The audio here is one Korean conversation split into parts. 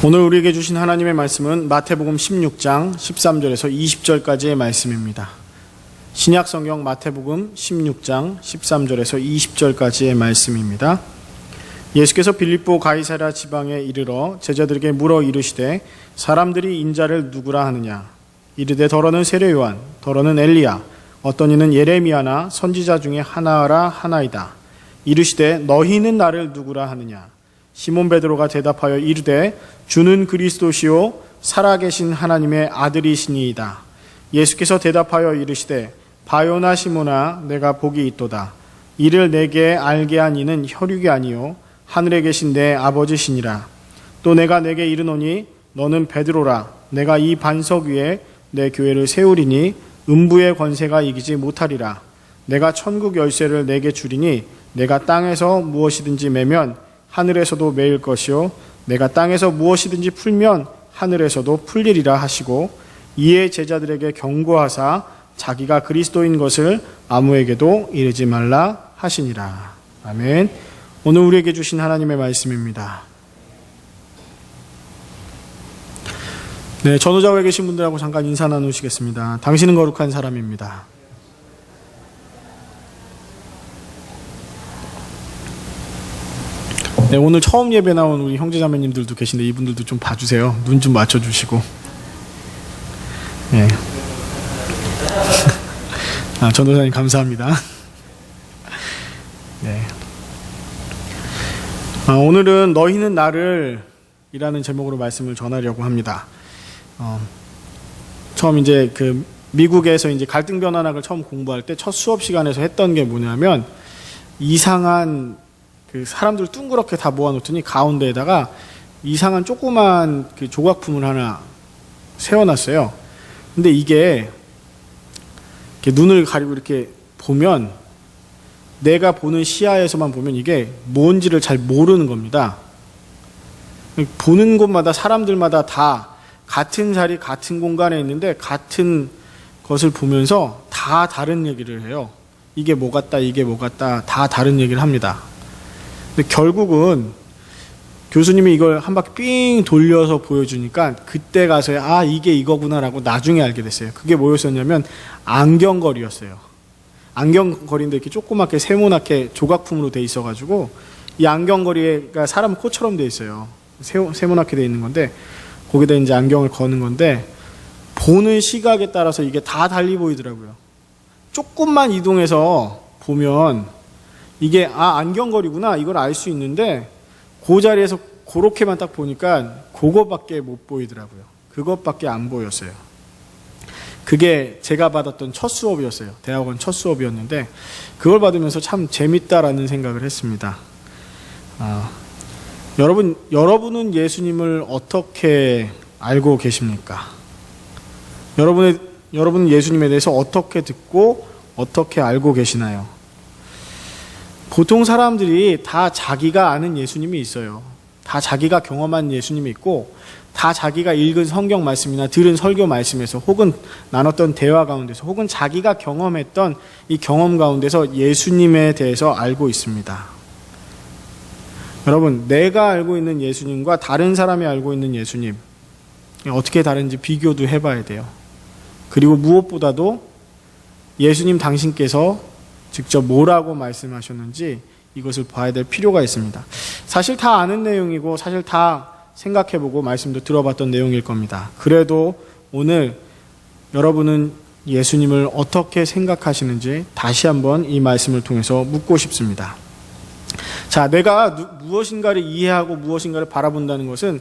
오늘 우리에게 주신 하나님의 말씀은 마태복음 16장 13절에서 20절까지의 말씀입니다. 신약성경 마태복음 16장 13절에서 20절까지의 말씀입니다. 예수께서 빌립보 가이사랴 지방에 이르러 제자들에게 물어 이르시되 사람들이 인자를 누구라 하느냐? 이르되 더러는 세례 요한, 더러는 엘리야, 어떤 이는 예레미야나 선지자 중에 하나라 하나이다. 이르시되 너희는 나를 누구라 하느냐? 시몬 베드로가 대답하여 이르되 주는 그리스도시요 살아계신 하나님의 아들이시니이다. 예수께서 대답하여 이르시되 바요나 시몬아 내가 복이 있도다. 이를 내게 알게 한 이는 혈육이 아니요 하늘에 계신 내 아버지시니라. 또 내가 내게 이르노니 너는 베드로라. 내가 이 반석 위에 내 교회를 세우리니 음부의 권세가 이기지 못하리라. 내가 천국 열쇠를 내게 주리니 내가 땅에서 무엇이든지 매면 하늘에서도 매일 것이요 내가 땅에서 무엇이든지 풀면 하늘에서도 풀리리라 하시고 이에 제자들에게 경고하사 자기가 그리스도인 것을 아무에게도 이르지 말라 하시니라. 아멘. 오늘 우리에게 주신 하나님의 말씀입니다. 네, 전후좌우에 계신 분들하고 잠깐 인사 나누시겠습니다. 당신은 거룩한 사람입니다. 네, 오늘 처음 예배 나온 우리 형제자매님들도 계신데 이분들도 좀 봐주세요. 눈 좀 맞춰주시고. 네. 전도사님 감사합니다. 네. 오늘은 너희는 나를 이라는 제목으로 말씀을 전하려고 합니다. 처음 이제 미국에서 이제 갈등 변환학을 처음 공부할 때 첫 수업 시간에서 했던 게 뭐냐면 이상한 사람들 둥그렇게 다 모아놓더니 가운데에다가 이상한 조그만 조각품을 하나 세워놨어요. 근데 이게 눈을 가리고 이렇게 보면 내가 보는 시야에서만 보면 이게 뭔지를 잘 모르는 겁니다. 보는 곳마다 사람들마다 다 같은 자리, 같은 공간에 있는데 같은 것을 보면서 다 다른 얘기를 해요. 이게 뭐 같다, 이게 뭐 같다, 다 다른 얘기를 합니다. 근데 결국은 교수님이 이걸 한 바퀴 삥 돌려서 보여주니까 그때 가서야 이게 이거구나라고 나중에 알게 됐어요. 그게 뭐였었냐면 안경걸이였어요. 안경걸인데 이렇게 조그맣게 세모나게 조각품으로 돼 있어가지고 이 안경걸이가 사람 코처럼 돼 있어요. 세모나게 돼 있는 건데 거기다 이제 안경을 거는 건데 보는 시각에 따라서 이게 다 달리 보이더라고요. 조금만 이동해서 보면 이게 안경걸이구나 이걸 알 수 있는데 그 자리에서 그렇게만 딱 보니까 그거밖에 못 보이더라고요. 그것밖에 안 보였어요. 그게 제가 받았던 첫 수업이었어요. 대학원 첫 수업이었는데 그걸 받으면서 참 재밌다라는 생각을 했습니다. 여러분은 예수님을 어떻게 알고 계십니까? 여러분은 예수님에 대해서 어떻게 듣고 어떻게 알고 계시나요? 보통 사람들이 다 자기가 아는 예수님이 있어요. 다 자기가 경험한 예수님이 있고 다 자기가 읽은 성경 말씀이나 들은 설교 말씀에서 혹은 나눴던 대화 가운데서 혹은 자기가 경험했던 이 경험 가운데서 예수님에 대해서 알고 있습니다. 여러분, 내가 알고 있는 예수님과 다른 사람이 알고 있는 예수님 어떻게 다른지 비교도 해봐야 돼요. 그리고 무엇보다도 예수님 당신께서 직접 뭐라고 말씀하셨는지 이것을 봐야 될 필요가 있습니다. 사실 다 아는 내용이고 사실 다 생각해보고 말씀도 들어봤던 내용일 겁니다. 그래도 오늘 여러분은 예수님을 어떻게 생각하시는지 다시 한번 이 말씀을 통해서 묻고 싶습니다. 자, 내가 무엇인가를 이해하고 무엇인가를 바라본다는 것은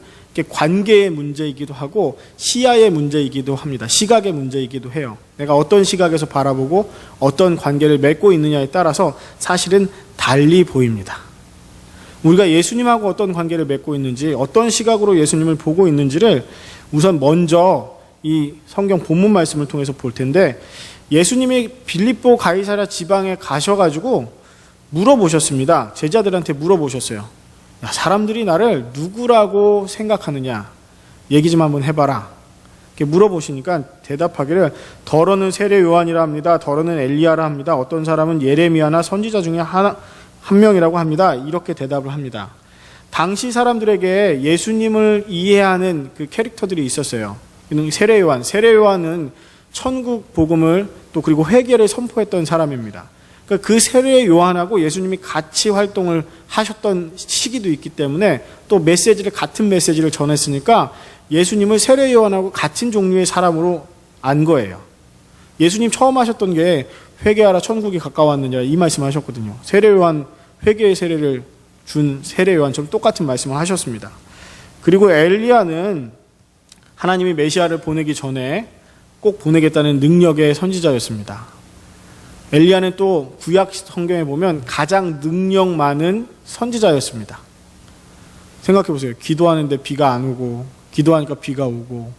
관계의 문제이기도 하고 시야의 문제이기도 합니다. 시각의 문제이기도 해요. 내가 어떤 시각에서 바라보고 어떤 관계를 맺고 있느냐에 따라서 사실은 달리 보입니다. 우리가 예수님하고 어떤 관계를 맺고 있는지 어떤 시각으로 예수님을 보고 있는지를 우선 먼저 이 성경 본문 말씀을 통해서 볼 텐데 예수님이 빌립보 가이사랴 지방에 가셔가지고 물어보셨습니다. 제자들한테 물어보셨어요. 야, 사람들이 나를 누구라고 생각하느냐? 얘기 좀 한번 해봐라. 이렇게 물어보시니까 대답하기를 더러는 세례 요한이라 합니다. 더러는 엘리야라 합니다. 어떤 사람은 예레미야나 선지자 중에 한 명이라고 합니다. 이렇게 대답을 합니다. 당시 사람들에게 예수님을 이해하는 그 캐릭터들이 있었어요. 세례 요한은 천국 복음을 또 그리고 회개를 선포했던 사람입니다. 그러니까 그 세례 요한하고 예수님이 같이 활동을 하셨던 시기도 있기 때문에 또 같은 메시지를 전했으니까 예수님을 세례 요한하고 같은 종류의 사람으로 안 거예요. 예수님 처음 하셨던 게 회개하라 천국이 가까웠느냐 이 말씀하셨거든요. 세례 요한 회개의 세례를 준 세례 요한처럼 똑같은 말씀을 하셨습니다. 그리고 엘리야는 하나님이 메시아를 보내기 전에 꼭 보내겠다는 능력의 선지자였습니다. 엘리야는 또 구약 성경에 보면 가장 능력 많은 선지자였습니다. 생각해 보세요. 기도하는데 비가 안 오고, 기도하니까 비가 오고,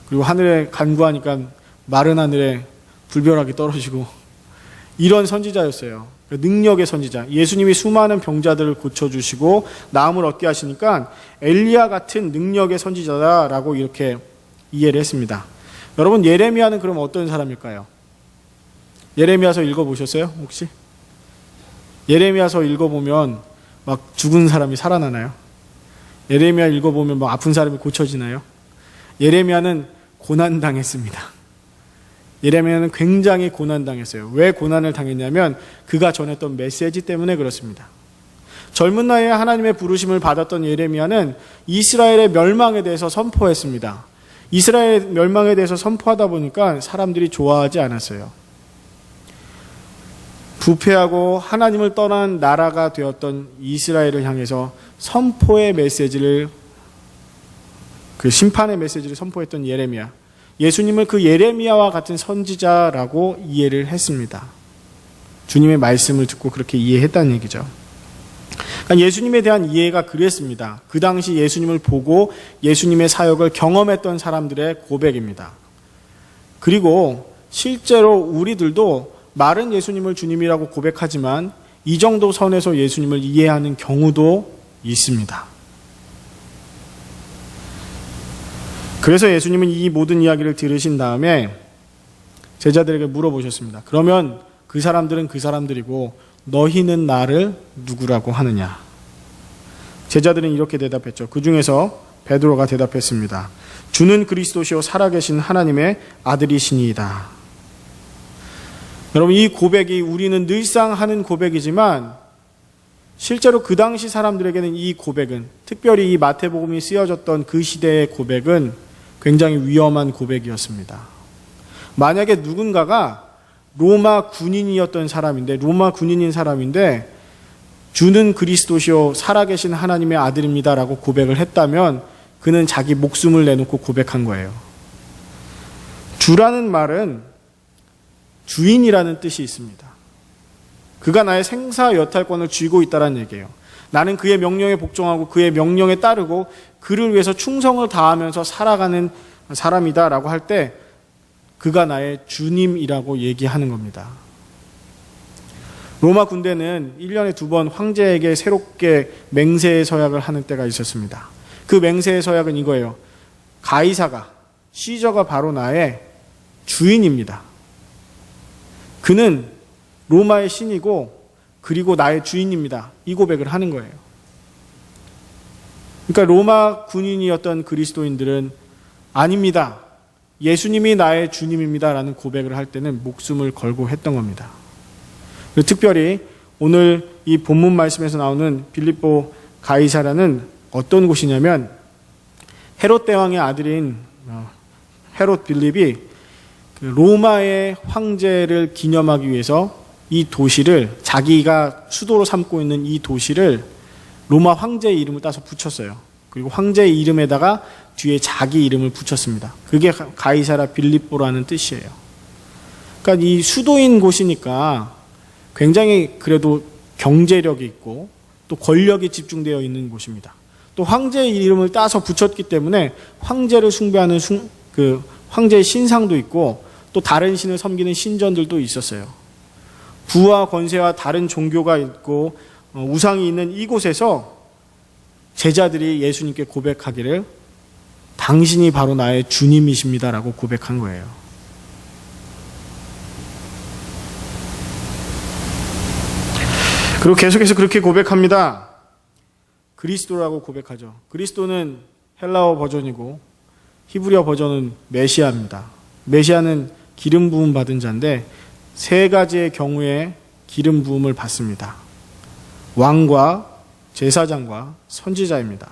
그리고 하늘에 간구하니까 마른 하늘에 불벼락이 떨어지고, 이런 선지자였어요. 능력의 선지자. 예수님이 수많은 병자들을 고쳐주시고 나음을 얻게 하시니까 엘리야 같은 능력의 선지자다라고 이렇게 이해를 했습니다. 여러분, 예레미야는 그럼 어떤 사람일까요? 예레미야서 읽어보셨어요? 혹시? 예레미야서 읽어보면 막 죽은 사람이 살아나나요? 예레미야 읽어보면 막 아픈 사람이 고쳐지나요? 예레미야는 고난당했습니다. 예레미야는 굉장히 고난당했어요. 왜 고난을 당했냐면 그가 전했던 메시지 때문에 그렇습니다. 젊은 나이에 하나님의 부르심을 받았던 예레미야는 이스라엘의 멸망에 대해서 선포했습니다. 이스라엘 멸망에 대해서 선포하다 보니까 사람들이 좋아하지 않았어요. 부패하고 하나님을 떠난 나라가 되었던 이스라엘을 향해서 선포의 메시지를, 그 심판의 메시지를 선포했던 예레미야. 예수님을 그 예레미야와 같은 선지자라고 이해를 했습니다. 주님의 말씀을 듣고 그렇게 이해했다는 얘기죠. 그러니까 예수님에 대한 이해가 그랬습니다. 그 당시 예수님을 보고 예수님의 사역을 경험했던 사람들의 고백입니다. 그리고 실제로 우리들도 말은 예수님을 주님이라고 고백하지만 이 정도 선에서 예수님을 이해하는 경우도 있습니다. 그래서 예수님은 이 모든 이야기를 들으신 다음에 제자들에게 물어보셨습니다. 그러면 그 사람들은 그 사람들이고 너희는 나를 누구라고 하느냐? 제자들은 이렇게 대답했죠. 그 중에서 베드로가 대답했습니다. 주는 그리스도시요 살아계신 하나님의 아들이시니이다. 여러분, 이 고백이 우리는 늘상 하는 고백이지만 실제로 그 당시 사람들에게는 이 고백은, 특별히 이 마태복음이 쓰여졌던 그 시대의 고백은 굉장히 위험한 고백이었습니다. 만약에 누군가가 로마 군인이었던 사람인데, 로마 군인인 사람인데 주는 그리스도시요 살아계신 하나님의 아들입니다라고 고백을 했다면 그는 자기 목숨을 내놓고 고백한 거예요. 주라는 말은 주인이라는 뜻이 있습니다. 그가 나의 생사 여탈권을 쥐고 있다는 얘기예요. 나는 그의 명령에 복종하고 그의 명령에 따르고 그를 위해서 충성을 다하면서 살아가는 사람이다라고 할 때 그가 나의 주님이라고 얘기하는 겁니다. 로마 군대는 1년에 2번 황제에게 새롭게 맹세의 서약을 하는 때가 있었습니다. 그 맹세의 서약은 이거예요. 가이사가, 시저가 바로 나의 주인입니다. 그는 로마의 신이고 그리고 나의 주인입니다. 이 고백을 하는 거예요. 그러니까 로마 군인이었던 그리스도인들은 아닙니다. 예수님이 나의 주님입니다. 라는 고백을 할 때는 목숨을 걸고 했던 겁니다. 특별히 오늘 이 본문 말씀에서 나오는 빌립보 가이사라는 어떤 곳이냐면 헤롯 대왕의 아들인 헤롯 빌립이 로마의 황제를 기념하기 위해서 이 도시를, 자기가 수도로 삼고 있는 이 도시를 로마 황제의 이름을 따서 붙였어요. 그리고 황제의 이름에다가 뒤에 자기 이름을 붙였습니다. 그게 가이사라 빌립보라는 뜻이에요. 그러니까 이 수도인 곳이니까 굉장히 그래도 경제력이 있고 또 권력이 집중되어 있는 곳입니다. 또 황제의 이름을 따서 붙였기 때문에 황제를 숭배하는 그 황제의 신상도 있고 또 다른 신을 섬기는 신전들도 있었어요. 부와 권세와 다른 종교가 있고 우상이 있는 이곳에서 제자들이 예수님께 고백하기를 당신이 바로 나의 주님이십니다라고 고백한 거예요. 그리고 계속해서 그렇게 고백합니다. 그리스도라고 고백하죠. 그리스도는 헬라어 버전이고 히브리어 버전은 메시아입니다. 메시아는 기름 부음 받은 자인데 세 가지의 경우에 기름 부음을 받습니다. 왕과 제사장과 선지자입니다.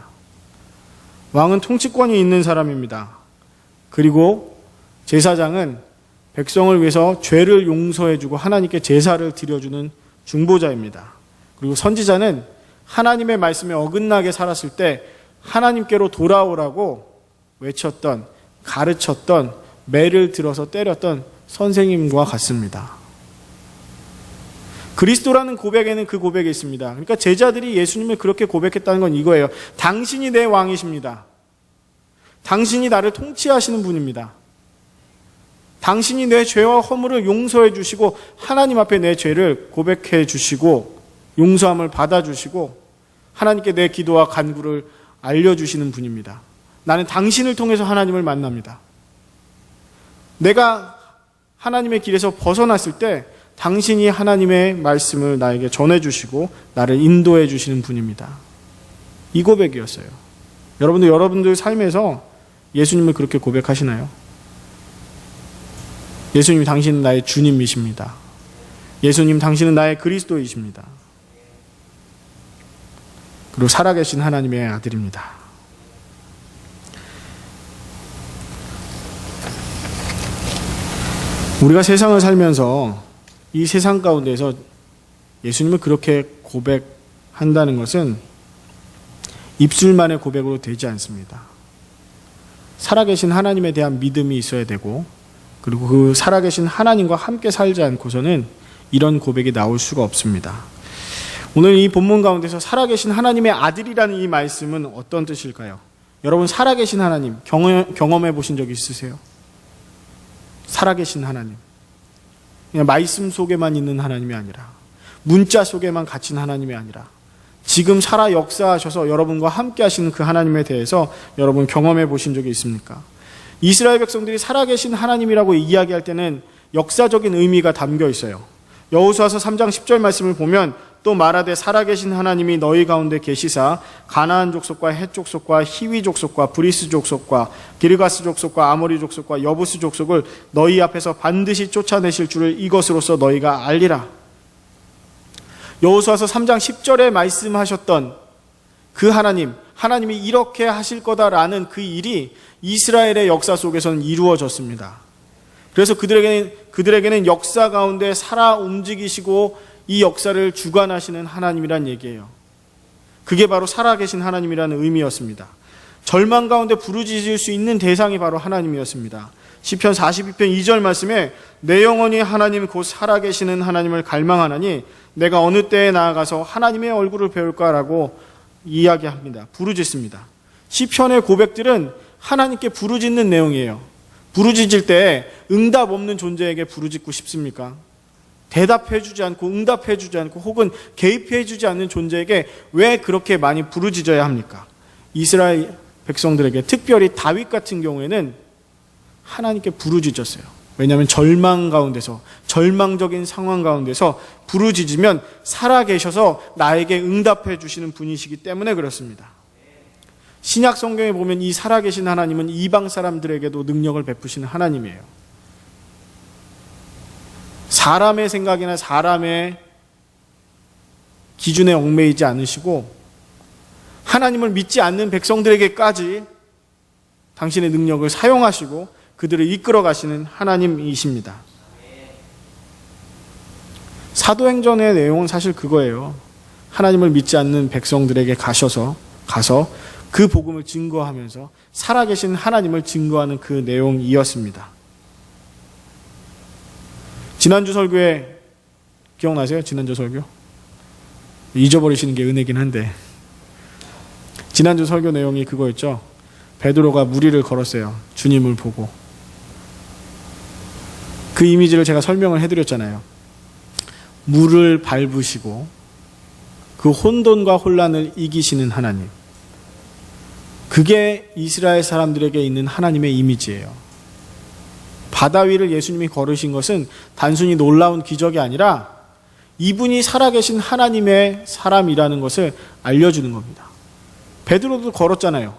왕은 통치권이 있는 사람입니다. 그리고 제사장은 백성을 위해서 죄를 용서해주고 하나님께 제사를 드려주는 중보자입니다. 그리고 선지자는 하나님의 말씀에 어긋나게 살았을 때 하나님께로 돌아오라고 외쳤던, 가르쳤던, 매를 들어서 때렸던 선생님과 같습니다. 그리스도라는 고백에는 그 고백이 있습니다. 그러니까 제자들이 예수님을 그렇게 고백했다는 건 이거예요. 당신이 내 왕이십니다. 당신이 나를 통치하시는 분입니다. 당신이 내 죄와 허물을 용서해 주시고 하나님 앞에 내 죄를 고백해 주시고 용서함을 받아주시고 하나님께 내 기도와 간구를 알려주시는 분입니다. 나는 당신을 통해서 하나님을 만납니다. 내가 하나님의 길에서 벗어났을 때 당신이 하나님의 말씀을 나에게 전해주시고 나를 인도해 주시는 분입니다. 이 고백이었어요. 여러분들 삶에서 예수님을 그렇게 고백하시나요? 예수님, 당신은 나의 주님이십니다. 예수님, 당신은 나의 그리스도이십니다. 그리고 살아계신 하나님의 아들입니다. 우리가 세상을 살면서 이 세상 가운데서 예수님을 그렇게 고백한다는 것은 입술만의 고백으로 되지 않습니다. 살아계신 하나님에 대한 믿음이 있어야 되고 그리고 그 살아계신 하나님과 함께 살지 않고서는 이런 고백이 나올 수가 없습니다. 오늘 이 본문 가운데서 살아계신 하나님의 아들이라는 이 말씀은 어떤 뜻일까요? 여러분, 살아계신 하나님 경험해 보신 적 있으세요? 살아계신 하나님, 그냥 말씀 속에만 있는 하나님이 아니라 문자 속에만 갇힌 하나님이 아니라 지금 살아 역사하셔서 여러분과 함께 하시는 그 하나님에 대해서 여러분 경험해 보신 적이 있습니까? 이스라엘 백성들이 살아계신 하나님이라고 이야기할 때는 역사적인 의미가 담겨 있어요. 여호수아서 3장 10절 말씀을 보면 또 말하되 살아계신 하나님이 너희 가운데 계시사 가나안 족속과 헷 족속과 히위 족속과 브리스 족속과 기르가스 족속과 아모리 족속과 여부스 족속을 너희 앞에서 반드시 쫓아내실 줄을 이것으로써 너희가 알리라. 여호수아서 3장 10절에 말씀하셨던 그 하나님이 이렇게 하실 거다라는 그 일이 이스라엘의 역사 속에서는 이루어졌습니다. 그래서 그들에게는 역사 가운데 살아 움직이시고 이 역사를 주관하시는 하나님이란 얘기예요. 그게 바로 살아계신 하나님이라는 의미였습니다. 절망 가운데 부르짖을 수 있는 대상이 바로 하나님이었습니다. 시편 42편 2절 말씀에 내 영혼이 하나님 곧 살아계시는 하나님을 갈망하나니 내가 어느 때에 나아가서 하나님의 얼굴을 배울까라고 이야기합니다. 부르짖습니다. 시편의 고백들은 하나님께 부르짖는 내용이에요. 부르짖을 때 응답 없는 존재에게 부르짖고 싶습니까? 대답해주지 않고 응답해주지 않고 혹은 개입해주지 않는 존재에게 왜 그렇게 많이 부르짖어야 합니까? 이스라엘 백성들에게 특별히 다윗 같은 경우에는 하나님께 부르짖었어요. 왜냐하면 절망 가운데서 절망적인 상황 가운데서 부르짖으면 살아계셔서 나에게 응답해 주시는 분이시기 때문에 그렇습니다. 신약 성경에 보면 이 살아계신 하나님은 이방 사람들에게도 능력을 베푸시는 하나님이에요. 사람의 생각이나 사람의 기준에 얽매이지 않으시고 하나님을 믿지 않는 백성들에게까지 당신의 능력을 사용하시고 그들을 이끌어 가시는 하나님이십니다. 사도행전의 내용은 사실 그거예요. 하나님을 믿지 않는 백성들에게 가서 그 복음을 증거하면서 살아계신 하나님을 증거하는 그 내용이었습니다. 지난주 설교에 기억나세요? 지난주 설교? 잊어버리시는 게 은혜긴 한데 지난주 설교 내용이 그거였죠. 베드로가 무리를 걸었어요. 주님을 보고. 그 이미지를 제가 설명을 해드렸잖아요. 물을 밟으시고 그 혼돈과 혼란을 이기시는 하나님. 그게 이스라엘 사람들에게 있는 하나님의 이미지예요. 바다 위를 예수님이 걸으신 것은 단순히 놀라운 기적이 아니라 이분이 살아계신 하나님의 사람이라는 것을 알려주는 겁니다. 베드로도 걸었잖아요.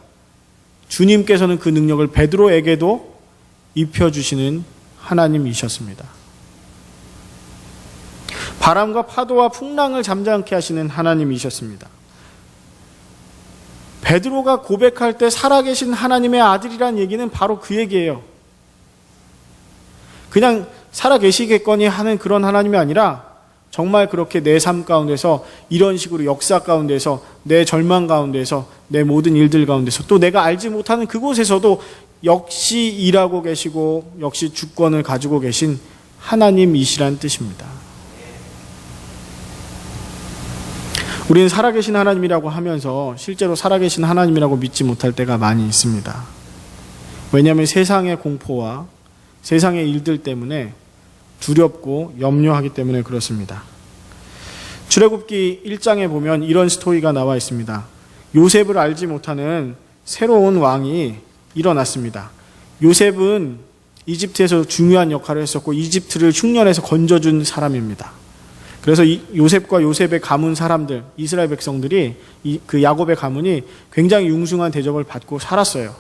주님께서는 그 능력을 베드로에게도 입혀주시는 하나님이셨습니다. 바람과 파도와 풍랑을 잠잠케 하시는 하나님이셨습니다. 베드로가 고백할 때 살아계신 하나님의 아들이란 얘기는 바로 그 얘기예요. 그냥 살아계시겠거니 하는 그런 하나님이 아니라 정말 그렇게 내 삶 가운데서 이런 식으로 역사 가운데서 내 절망 가운데서 내 모든 일들 가운데서 또 내가 알지 못하는 그곳에서도 역시 일하고 계시고 역시 주권을 가지고 계신 하나님이시란 뜻입니다. 우리는 살아계신 하나님이라고 하면서 실제로 살아계신 하나님이라고 믿지 못할 때가 많이 있습니다. 왜냐하면 세상의 공포와 세상의 일들 때문에 두렵고 염려하기 때문에 그렇습니다. 출애굽기 1장에 보면 이런 스토리가 나와 있습니다. 요셉을 알지 못하는 새로운 왕이 일어났습니다. 요셉은 이집트에서 중요한 역할을 했었고 이집트를 흉년에서 건져준 사람입니다. 그래서 요셉과 요셉의 가문 사람들, 이스라엘 백성들이 그 야곱의 가문이 굉장히 융숭한 대접을 받고 살았어요.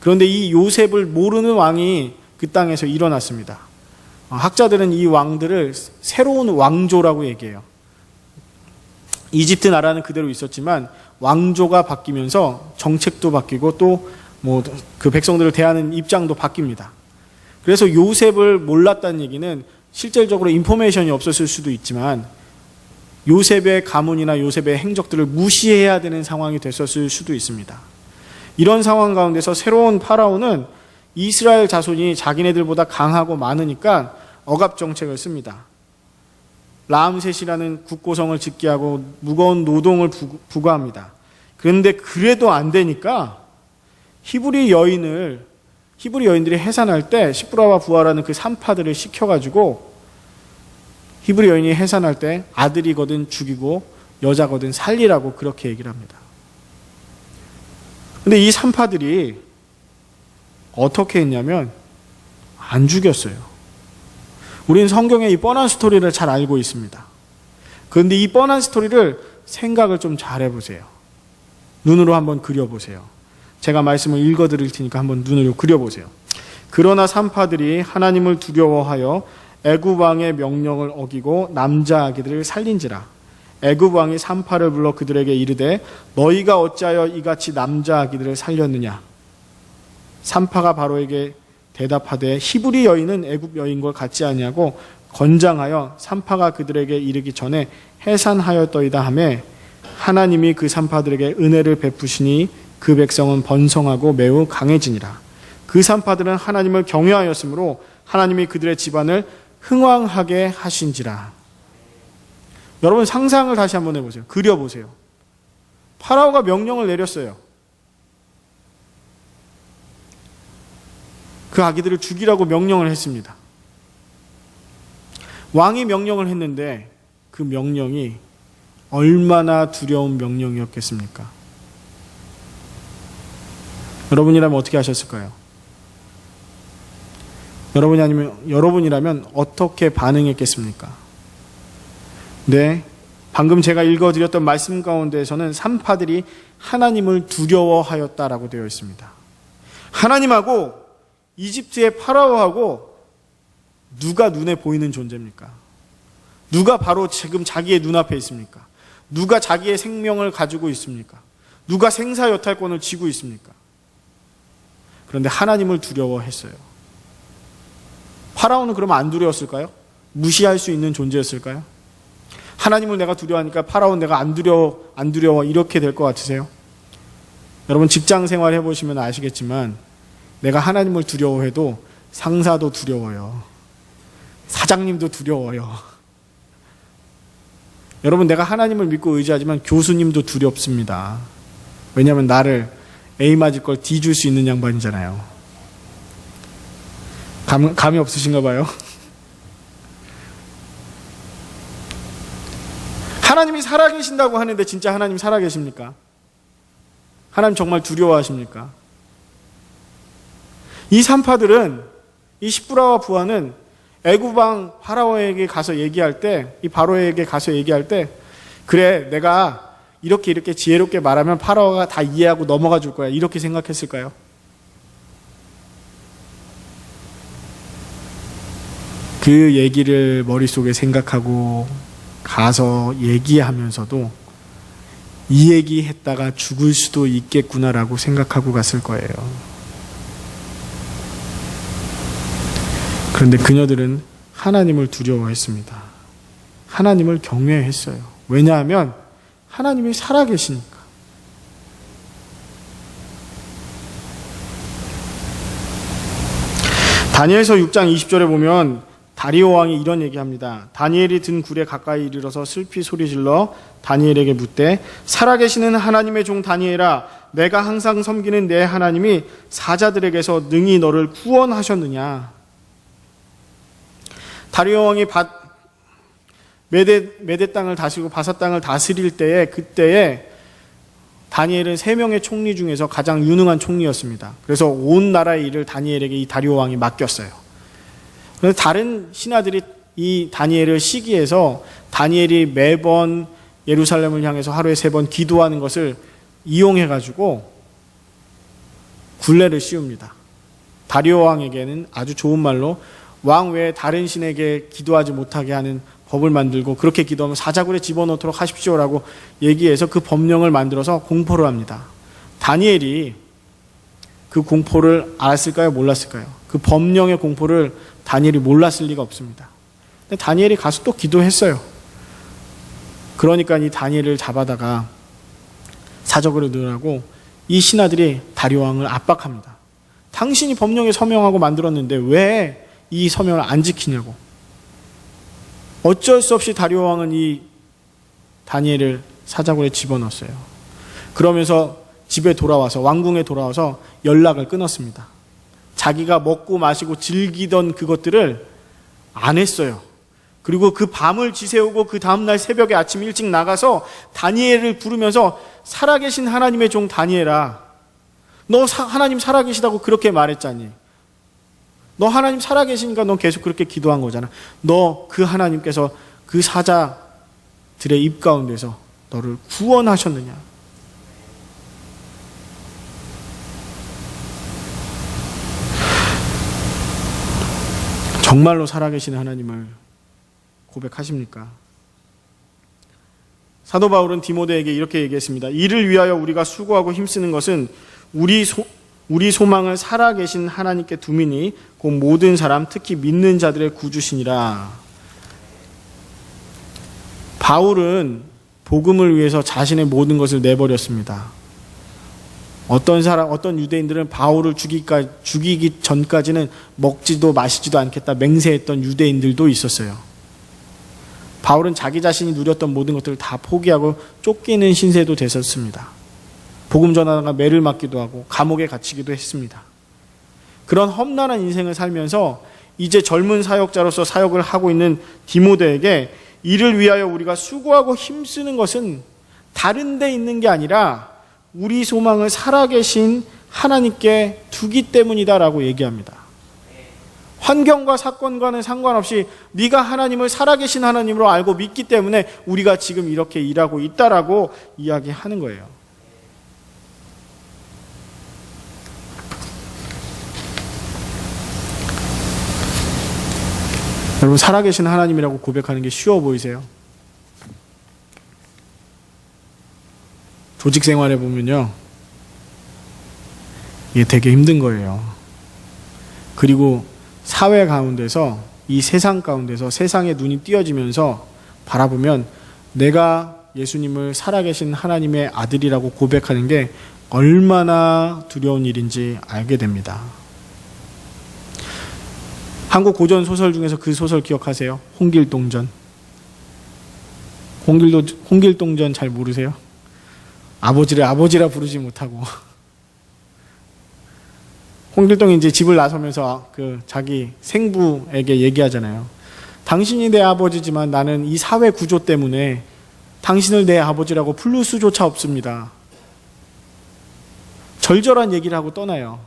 그런데 이 요셉을 모르는 왕이 그 땅에서 일어났습니다. 학자들은 이 왕들을 새로운 왕조라고 얘기해요. 이집트 나라는 그대로 있었지만 왕조가 바뀌면서 정책도 바뀌고 또 그 백성들을 대하는 입장도 바뀝니다. 그래서 요셉을 몰랐다는 얘기는 실질적으로 인포메이션이 없었을 수도 있지만 요셉의 가문이나 요셉의 행적들을 무시해야 되는 상황이 됐었을 수도 있습니다. 이런 상황 가운데서 새로운 파라오는 이스라엘 자손이 자기네들보다 강하고 많으니까 억압 정책을 씁니다. 라암셋이라는 국고성을 짓게 하고 무거운 노동을 부과합니다. 그런데 그래도 안 되니까 히브리 여인들이 해산할 때 시브라와 부하라는 그 산파들을 시켜가지고 히브리 여인이 해산할 때 아들이거든 죽이고 여자거든 살리라고 그렇게 얘기를 합니다. 근데 이 산파들이 어떻게 했냐면 안 죽였어요. 우리는 성경의 이 뻔한 스토리를 잘 알고 있습니다. 그런데 이 뻔한 스토리를 생각을 좀 잘 해보세요. 눈으로 한번 그려보세요. 제가 말씀을 읽어드릴 테니까 한번 눈으로 그려보세요. 그러나 산파들이 하나님을 두려워하여 애굽 왕의 명령을 어기고 남자 아기들을 살린지라. 애굽 왕이 산파를 불러 그들에게 이르되 너희가 어찌하여 이같이 남자 아기들을 살렸느냐. 산파가 바로에게 대답하되 히브리 여인은 애굽 여인과 같지 아니하고 건장하여 산파가 그들에게 이르기 전에 해산하였더이다 하매 하나님이 그 산파들에게 은혜를 베푸시니 그 백성은 번성하고 매우 강해지니라. 그 산파들은 하나님을 경외하였으므로 하나님이 그들의 집안을 흥왕하게 하신지라. 여러분 상상을 다시 한번 해보세요. 그려보세요. 파라오가 명령을 내렸어요. 그 아기들을 죽이라고 명령을 했습니다. 왕이 명령을 했는데 그 명령이 얼마나 두려운 명령이었겠습니까? 여러분이라면 어떻게 하셨을까요? 여러분이라면 어떻게 반응했겠습니까? 네, 방금 제가 읽어드렸던 말씀 가운데에서는 산파들이 하나님을 두려워하였다라고 되어 있습니다. 하나님하고 이집트의 파라오하고 누가 눈에 보이는 존재입니까? 누가 바로 지금 자기의 눈앞에 있습니까? 누가 자기의 생명을 가지고 있습니까? 누가 생사여탈권을 쥐고 있습니까? 그런데 하나님을 두려워했어요. 파라오는 그러면 안 두려웠을까요? 무시할 수 있는 존재였을까요? 하나님을 내가 두려워하니까 파라오는 내가 안 두려워 이렇게 될 것 같으세요? 여러분 직장 생활 해보시면 아시겠지만 내가 하나님을 두려워해도 상사도 두려워요. 사장님도 두려워요. 여러분 내가 하나님을 믿고 의지하지만 교수님도 두렵습니다. 왜냐하면 나를 A 맞을 걸 D 줄 수 있는 양반이잖아요. 감이 없으신가 봐요. 하나님이 살아계신다고 하는데 진짜 하나님 살아계십니까? 하나님 정말 두려워하십니까? 이 산파들은 이 시브라와 부하는 애굽왕 파라오에게 가서 얘기할 때, 이 바로에게 가서 얘기할 때, 그래 내가 이렇게 지혜롭게 말하면 파라오가 다 이해하고 넘어가 줄 거야. 이렇게 생각했을까요? 그 얘기를 머릿속에 생각하고 가서 얘기하면서도 이 얘기 했다가 죽을 수도 있겠구나라고 생각하고 갔을 거예요. 그런데 그녀들은 하나님을 두려워했습니다. 하나님을 경외했어요. 왜냐하면 하나님이 살아계시니까. 다니엘서 6장 20절에 보면 다리오 왕이 이런 얘기합니다. 다니엘이 든 굴에 가까이 이르러서 슬피 소리질러 다니엘에게 묻되 살아계시는 하나님의 종 다니엘아, 내가 항상 섬기는 내 하나님이 사자들에게서 능히 너를 구원하셨느냐. 다리오 왕이 메대 땅을 다스리고 바사 땅을 다스릴 때에, 그때에 다니엘은 3명의 총리 중에서 가장 유능한 총리였습니다. 그래서 온 나라의 일을 다니엘에게 이 다리오 왕이 맡겼어요. 그런데 다른 신하들이 이 다니엘을 시기해서 다니엘이 매번 예루살렘을 향해서 하루에 3번 기도하는 것을 이용해가지고 굴레를 씌웁니다. 다리오 왕에게는 아주 좋은 말로 왕 외에 다른 신에게 기도하지 못하게 하는 법을 만들고, 그렇게 기도하면 사자굴에 집어넣도록 하십시오라고 얘기해서 그 법령을 만들어서 공포를 합니다. 다니엘이 그 공포를 알았을까요? 몰랐을까요? 그 법령의 공포를 다니엘이 몰랐을 리가 없습니다. 근데 다니엘이 가서 또 기도했어요. 그러니까 이 다니엘을 잡아다가 사적으로 넣으라고 이 신하들이 다리오 왕을 압박합니다. 당신이 법령에 서명하고 만들었는데 왜 이 서명을 안 지키냐고. 어쩔 수 없이 다리오 왕은 이 다니엘을 사자굴에 집어넣었어요. 그러면서 집에 돌아와서, 왕궁에 돌아와서 연락을 끊었습니다. 자기가 먹고 마시고 즐기던 그것들을 안 했어요. 그리고 그 밤을 지새우고 그 다음날 새벽에 아침 일찍 나가서 다니엘을 부르면서 살아계신 하나님의 종 다니엘아, 너 하나님 살아계시다고 그렇게 말했잖니. 너 하나님 살아계시니까 너 계속 그렇게 기도한 거잖아. 너 그 하나님께서 그 사자들의 입 가운데서 너를 구원하셨느냐. 정말로 살아계신 하나님을 고백하십니까? 사도 바울은 디모데에게 이렇게 얘기했습니다. 이를 위하여 우리가 수고하고 힘쓰는 것은 우리 소망을 살아계신 하나님께 두미니 곧 모든 사람, 특히 믿는 자들의 구주시니라. 바울은 복음을 위해서 자신의 모든 것을 내버렸습니다. 어떤 유대인들은 바울을 죽이기 전까지는 먹지도 마시지도 않겠다 맹세했던 유대인들도 있었어요. 바울은 자기 자신이 누렸던 모든 것들을 다 포기하고 쫓기는 신세도 됐었습니다. 복음 전하다가 매를 맞기도 하고 감옥에 갇히기도 했습니다. 그런 험난한 인생을 살면서 이제 젊은 사역자로서 사역을 하고 있는 디모데에게 이를 위하여 우리가 수고하고 힘쓰는 것은 다른 데 있는 게 아니라 우리 소망을 살아계신 하나님께 두기 때문이다라고 얘기합니다. 환경과 사건과는 상관없이 네가 하나님을 살아계신 하나님으로 알고 믿기 때문에 우리가 지금 이렇게 일하고 있다라고 이야기하는 거예요. 여러분, 살아계신 하나님이라고 고백하는 게 쉬워 보이세요? 조직 생활에 보면요, 이게 되게 힘든 거예요. 그리고 사회 가운데서, 이 세상 가운데서 세상의 눈이 띄어지면서 바라보면 내가 예수님을 살아계신 하나님의 아들이라고 고백하는 게 얼마나 두려운 일인지 알게 됩니다. 한국 고전 소설 중에서 그 소설 기억하세요? 홍길동전. 홍길동전 잘 모르세요? 아버지를 아버지라 부르지 못하고 홍길동이 이제 집을 나서면서 그 자기 생부에게 얘기하잖아요. 당신이 내 아버지지만 나는 이 사회 구조 때문에 당신을 내 아버지라고 부를 수조차 없습니다. 절절한 얘기를 하고 떠나요.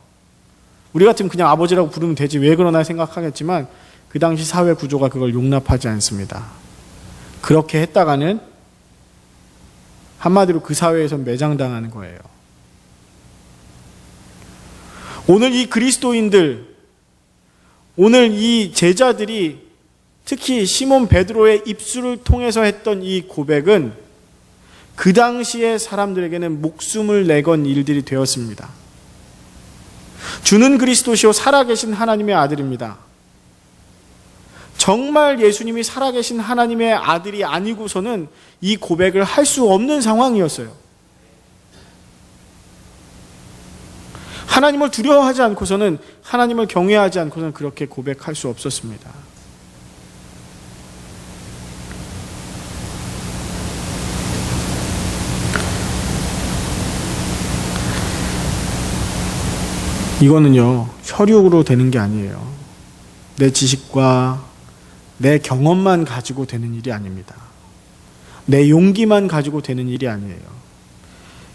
우리 같으면 그냥 아버지라고 부르면 되지 왜 그러나 생각하겠지만 그 당시 사회 구조가 그걸 용납하지 않습니다. 그렇게 했다가는 한마디로 그 사회에서 매장당하는 거예요. 오늘 이 그리스도인들, 오늘 이 제자들이 특히 시몬 베드로의 입술을 통해서 했던 이 고백은 그 당시의 사람들에게는 목숨을 내건 일들이 되었습니다. 주는 그리스도시요 살아계신 하나님의 아들입니다. 정말 예수님이 살아계신 하나님의 아들이 아니고서는 이 고백을 할 수 없는 상황이었어요. 하나님을 두려워하지 않고서는, 하나님을 경외하지 않고서는 그렇게 고백할 수 없었습니다. 이거는요, 혈육으로 되는 게 아니에요. 내 지식과 내 경험만 가지고 되는 일이 아닙니다. 내 용기만 가지고 되는 일이 아니에요.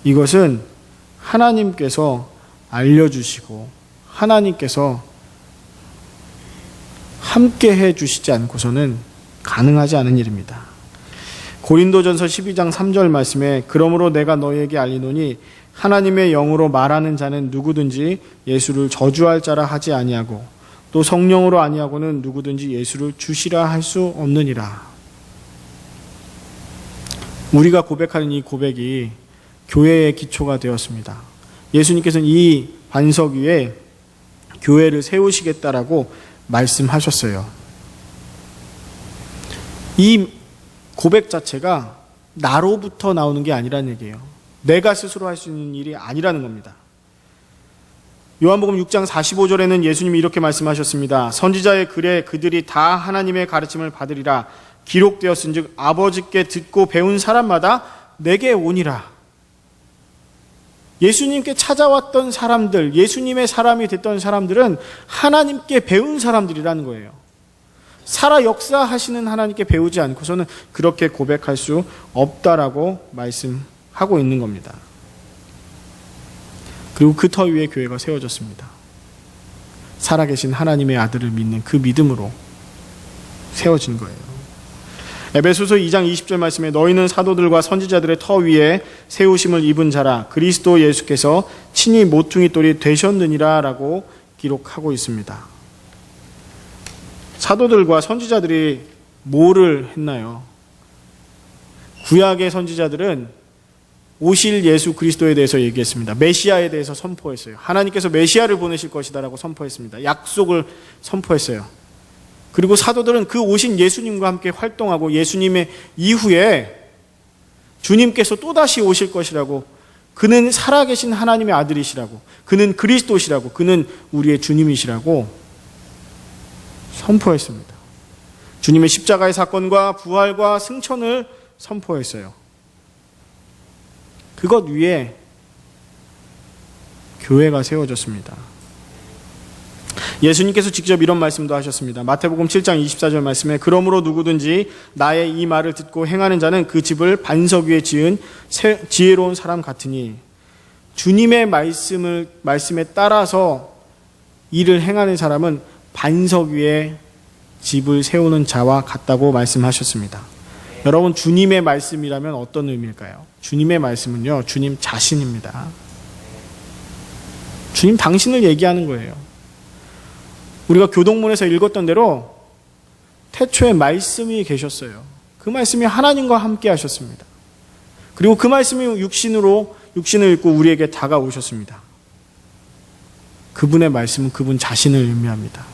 이것은 하나님께서 알려주시고 하나님께서 함께 해주시지 않고서는 가능하지 않은 일입니다. 고린도전서 12장 3절 말씀에 그러므로 내가 너희에게 알리노니 하나님의 영으로 말하는 자는 누구든지 예수를 저주할 자라 하지 아니하고 또 성령으로 아니하고는 누구든지 예수를 주시라 할 수 없느니라. 우리가 고백하는 이 고백이 교회의 기초가 되었습니다. 예수님께서는 이 반석 위에 교회를 세우시겠다라고 말씀하셨어요. 이 고백 자체가 나로부터 나오는 게 아니라는 얘기예요. 내가 스스로 할 수 있는 일이 아니라는 겁니다. 요한복음 6장 45절에는 예수님이 이렇게 말씀하셨습니다. 선지자의 글에 그들이 다 하나님의 가르침을 받으리라. 기록되었은즉 아버지께 듣고 배운 사람마다 내게 오니라. 예수님께 찾아왔던 사람들, 예수님의 사람이 됐던 사람들은 하나님께 배운 사람들이라는 거예요. 살아 역사하시는 하나님께 배우지 않고서는 그렇게 고백할 수 없다라고 말씀하고 있는 겁니다. 그리고 그 터 위에 교회가 세워졌습니다. 살아계신 하나님의 아들을 믿는 그 믿음으로 세워진 거예요. 에베소서 2장 20절 말씀에 너희는 사도들과 선지자들의 터 위에 세우심을 입은 자라 그리스도 예수께서 친히 모퉁이 돌이 되셨느니라 라고 기록하고 있습니다. 사도들과 선지자들이 뭐를 했나요? 구약의 선지자들은 오실 예수 그리스도에 대해서 얘기했습니다. 메시아에 대해서 선포했어요. 하나님께서 메시아를 보내실 것이다라고 선포했습니다. 약속을 선포했어요. 그리고 사도들은 그 오신 예수님과 함께 활동하고 예수님의 이후에 주님께서 또다시 오실 것이라고, 그는 살아계신 하나님의 아들이시라고, 그는 그리스도시라고, 그는 우리의 주님이시라고 선포했습니다. 주님의 십자가의 사건과 부활과 승천을 선포했어요. 그것 위에 교회가 세워졌습니다. 예수님께서 직접 이런 말씀도 하셨습니다. 마태복음 7장 24절 말씀에 그러므로 누구든지 나의 이 말을 듣고 행하는 자는 그 집을 반석 위에 지은 지혜로운 사람 같으니, 주님의 말씀에 따라서 일을 행하는 사람은 반석 위에 집을 세우는 자와 같다고 말씀하셨습니다. 여러분, 주님의 말씀이라면 어떤 의미일까요? 주님의 말씀은요, 주님 자신입니다. 주님 당신을 얘기하는 거예요. 우리가 교동문에서 읽었던 대로 태초에 말씀이 계셨어요. 그 말씀이 하나님과 함께 하셨습니다. 그리고 그 말씀이 육신을 입고 우리에게 다가오셨습니다. 그분의 말씀은 그분 자신을 의미합니다.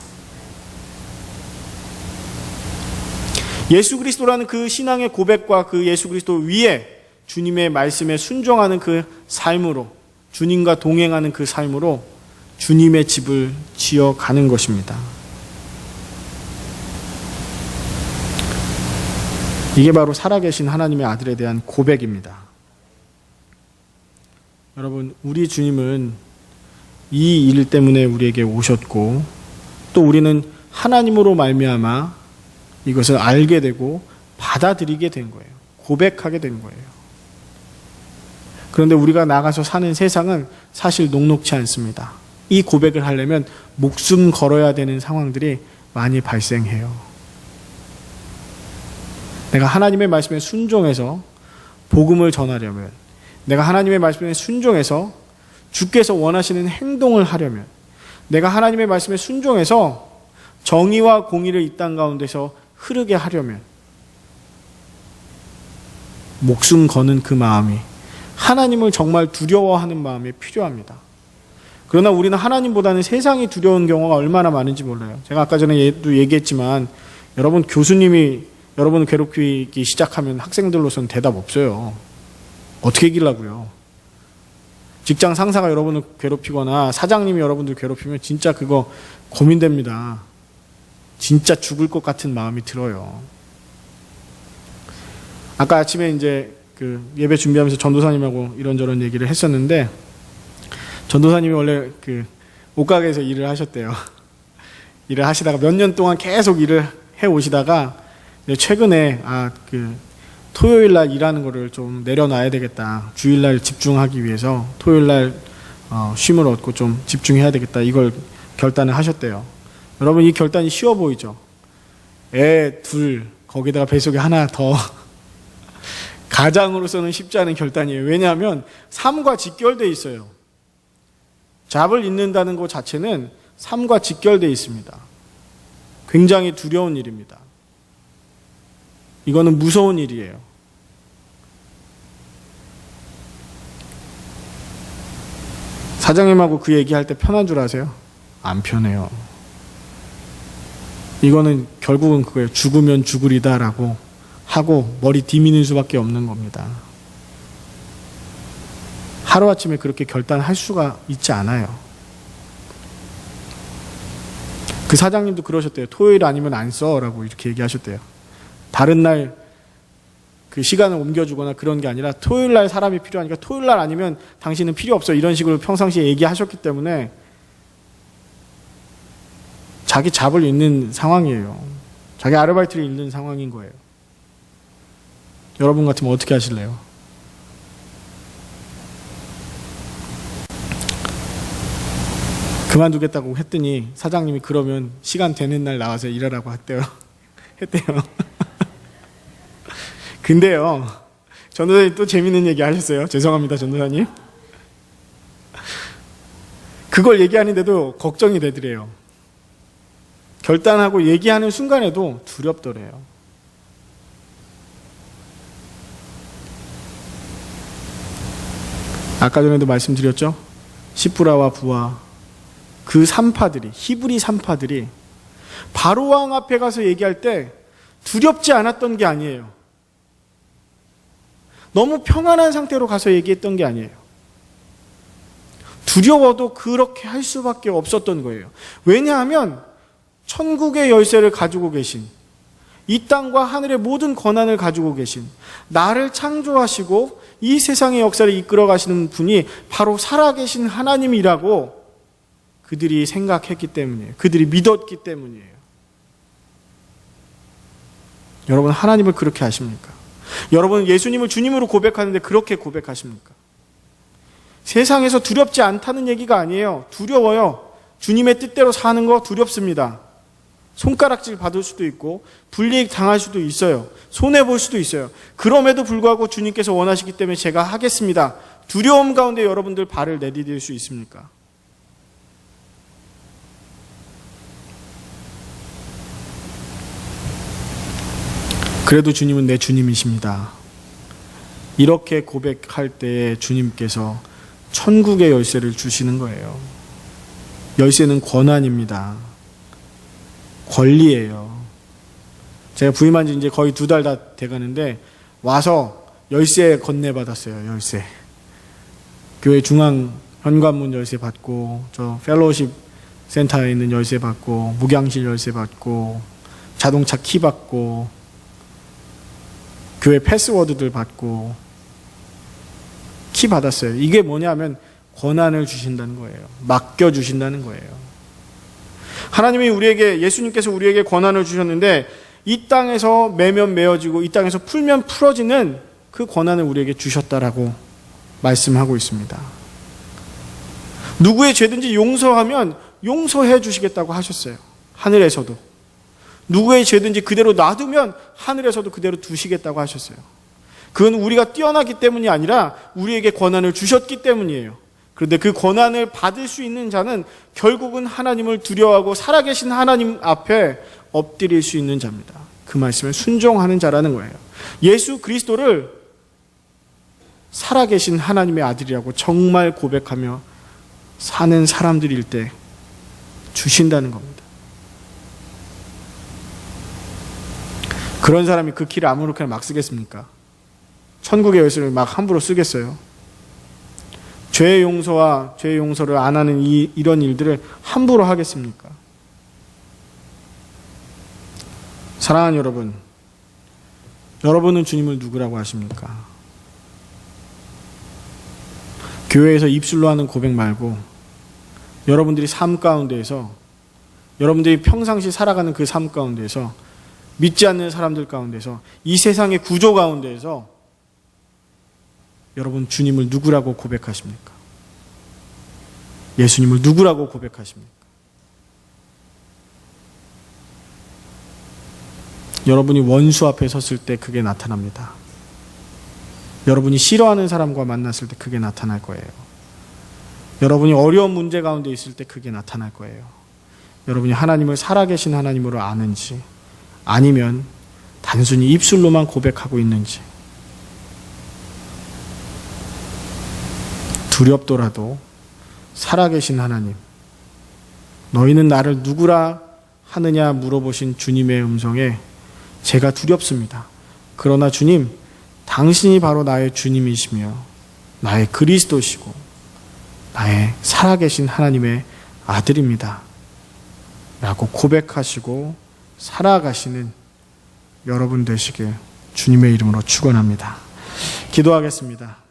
예수 그리스도라는 그 신앙의 고백과 그 예수 그리스도 위에 주님의 말씀에 순종하는 그 삶으로, 주님과 동행하는 그 삶으로 주님의 집을 지어가는 것입니다. 이게 바로 살아계신 하나님의 아들에 대한 고백입니다. 여러분, 우리 주님은 이 일 때문에 우리에게 오셨고, 또 우리는 하나님으로 말미암아 이것을 알게 되고 받아들이게 된 거예요. 고백하게 된 거예요. 그런데 우리가 나가서 사는 세상은 사실 녹록치 않습니다. 이 고백을 하려면 목숨 걸어야 되는 상황들이 많이 발생해요. 내가 하나님의 말씀에 순종해서 복음을 전하려면, 내가 하나님의 말씀에 순종해서 주께서 원하시는 행동을 하려면, 내가 하나님의 말씀에 순종해서 정의와 공의를 이 땅 가운데서 흐르게 하려면 목숨 거는 그 마음이, 하나님을 정말 두려워하는 마음이 필요합니다. 그러나 우리는 하나님보다는 세상이 두려운 경우가 얼마나 많은지 몰라요. 제가 아까 전에도 얘기했지만 여러분, 교수님이 여러분을 괴롭히기 시작하면 학생들로서는 대답 없어요. 어떻게 이기려고요? 직장 상사가 여러분을 괴롭히거나 사장님이 여러분들 괴롭히면 진짜 그거 고민됩니다. 진짜 죽을 것 같은 마음이 들어요. 아까 아침에 이제 그 예배 준비하면서 전도사님하고 이런저런 얘기를 했었는데, 전도사님이 원래 그 옷가게에서 일을 하셨대요. 일을 하시다가 몇 년 동안 계속 일을 해 오시다가 최근에 그 토요일 날 일하는 거를 좀 내려놔야 되겠다. 주일 날 집중하기 위해서 토요일 날 쉼을 얻고 좀 집중해야 되겠다. 이걸 결단을 하셨대요. 여러분, 이 결단이 쉬워 보이죠? 애 둘, 거기다가 뱃속에 하나 더. 가장으로서는 쉽지 않은 결단이에요. 왜냐하면 삶과 직결되어 있어요. 잡을 잇는다는 것 자체는 삶과 직결되어 있습니다. 굉장히 두려운 일입니다. 이거는 무서운 일이에요. 사장님하고 그 얘기할 때 편한 줄 아세요? 안 편해요. 이거는 결국은 그거예요. 죽으면 죽으리다라고 하고 머리 디미는 수밖에 없는 겁니다. 하루아침에 그렇게 결단할 수가 있지 않아요. 그 사장님도 그러셨대요. 토요일 아니면 안 써라고 이렇게 얘기하셨대요. 다른 날 그 시간을 옮겨주거나 그런 게 아니라 토요일 날 사람이 필요하니까 토요일 날 아니면 당신은 필요 없어, 이런 식으로 평상시에 얘기하셨기 때문에 자기 잡을 잃는 상황이에요. 자기 아르바이트를 잃는 상황인 거예요. 여러분 같으면 어떻게 하실래요? 그만두겠다고 했더니 사장님이 그러면 시간 되는 날 나와서 일하라고 했대요. 근데요, 전도사님 또 재밌는 얘기 하셨어요. 죄송합니다, 전도사님. 그걸 얘기하는데도 걱정이 되더래요. 결단하고 얘기하는 순간에도 두렵더래요. 아까 전에도 말씀드렸죠? 시프라와 부하, 그 산파들이, 히브리 산파들이 바로왕 앞에 가서 얘기할 때 두렵지 않았던 게 아니에요. 너무 평안한 상태로 가서 얘기했던 게 아니에요. 두려워도 그렇게 할 수밖에 없었던 거예요. 왜냐하면 천국의 열쇠를 가지고 계신, 이 땅과 하늘의 모든 권한을 가지고 계신, 나를 창조하시고 이 세상의 역사를 이끌어 가시는 분이 바로 살아계신 하나님이라고 그들이 생각했기 때문이에요. 그들이 믿었기 때문이에요. 여러분, 하나님을 그렇게 아십니까? 여러분, 예수님을 주님으로 고백하는데 그렇게 고백하십니까? 세상에서 두렵지 않다는 얘기가 아니에요. 두려워요. 주님의 뜻대로 사는 거 두렵습니다. 손가락질 받을 수도 있고 불이익 당할 수도 있어요. 손해볼 수도 있어요. 그럼에도 불구하고 주님께서 원하시기 때문에 제가 하겠습니다. 두려움 가운데 여러분들 발을 내디딜 수 있습니까? 그래도 주님은 내 주님이십니다. 이렇게 고백할 때에 주님께서 천국의 열쇠를 주시는 거예요. 열쇠는 권한입니다. 권리예요. 제가 부임한 지 이제 거의 2달 다 돼가는데 와서 열쇠 건네받았어요. 열쇠. 교회 중앙 현관문 열쇠 받고, 저 펠로우십 센터에 있는 열쇠 받고, 목양실 열쇠 받고, 자동차 키 받고, 교회 패스워드들 받고 키 받았어요. 이게 뭐냐면 권한을 주신다는 거예요. 맡겨주신다는 거예요. 하나님이 우리에게, 예수님께서 우리에게 권한을 주셨는데 이 땅에서 매면 매어지고 이 땅에서 풀면 풀어지는 그 권한을 우리에게 주셨다라고 말씀하고 있습니다. 누구의 죄든지 용서하면 용서해 주시겠다고 하셨어요. 하늘에서도. 누구의 죄든지 그대로 놔두면 하늘에서도 그대로 두시겠다고 하셨어요. 그건 우리가 뛰어나기 때문이 아니라 우리에게 권한을 주셨기 때문이에요. 그런데 그 권한을 받을 수 있는 자는 결국은 하나님을 두려워하고 살아계신 하나님 앞에 엎드릴 수 있는 자입니다. 그 말씀에 순종하는 자라는 거예요. 예수 그리스도를 살아계신 하나님의 아들이라고 정말 고백하며 사는 사람들일 때 주신다는 겁니다. 그런 사람이 그 키를 아무렇게나 막 쓰겠습니까? 천국의 열쇠를 막 함부로 쓰겠어요? 죄의 용서와 죄의 용서를 안 하는 이런 일들을 함부로 하겠습니까? 사랑하는 여러분, 여러분은 주님을 누구라고 하십니까? 교회에서 입술로 하는 고백 말고 여러분들이 삶 가운데에서, 여러분들이 평상시 살아가는 그 삶 가운데에서, 믿지 않는 사람들 가운데서, 이 세상의 구조 가운데에서 여러분 주님을 누구라고 고백하십니까? 예수님을 누구라고 고백하십니까? 여러분이 원수 앞에 섰을 때 그게 나타납니다. 여러분이 싫어하는 사람과 만났을 때 그게 나타날 거예요. 여러분이 어려운 문제 가운데 있을 때 그게 나타날 거예요. 여러분이 하나님을 살아계신 하나님으로 아는지, 아니면 단순히 입술로만 고백하고 있는지, 두렵더라도 살아계신 하나님, 너희는 나를 누구라 하느냐 물어보신 주님의 음성에 제가 두렵습니다. 그러나 주님, 당신이 바로 나의 주님이시며 나의 그리스도시고 나의 살아계신 하나님의 아들입니다. 라고 고백하시고 살아가시는 여러분 되시길 주님의 이름으로 축원합니다. 기도하겠습니다.